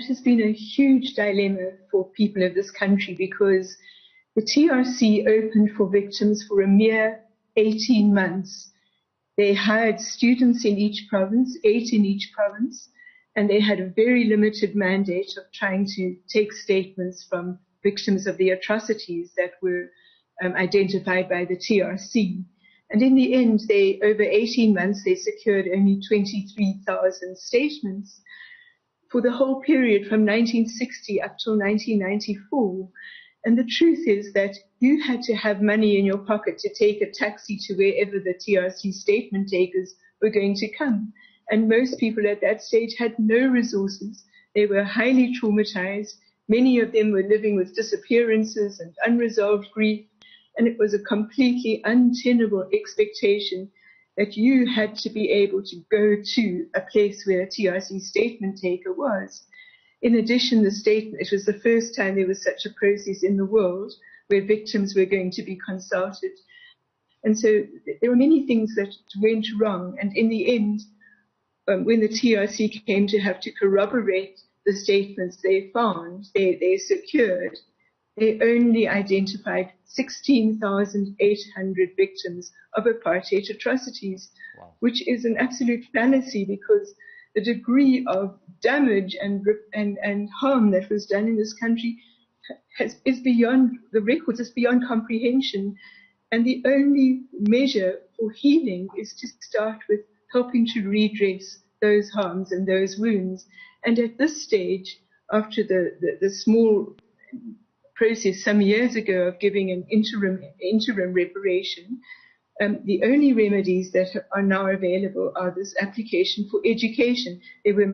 has been a huge dilemma for people of this country, because the TRC opened for victims for a mere 18 months. They hired students in each province, 8 in each province, and they had a very limited mandate of trying to take statements from victims of the atrocities that were identified by the TRC. And in the end, over 18 months, they secured only 23,000 statements for the whole period from 1960 up till 1994. And the truth is that you had to have money in your pocket to take a taxi to wherever the TRC statement takers were going to come. And most people at that stage had no resources. They were highly traumatized. Many of them were living with disappearances and unresolved grief. And it was a completely untenable expectation that you had to be able to go to a place where a TRC statement taker was. In addition, it was the first time there was such a process in the world where victims were going to be consulted. And so there were many things that went wrong. And in the end, when the TRC came to have to corroborate the statements they found, they secured, they only identified 16,800 victims of apartheid atrocities, wow, which is an absolute fallacy, because the degree of damage and harm that was done in this country is beyond the records, is beyond comprehension. And the only measure for healing is to start with helping to redress those harms and those wounds. And at this stage, after the small process some years ago of giving an interim reparation, the only remedies that are now available are this application for education. There were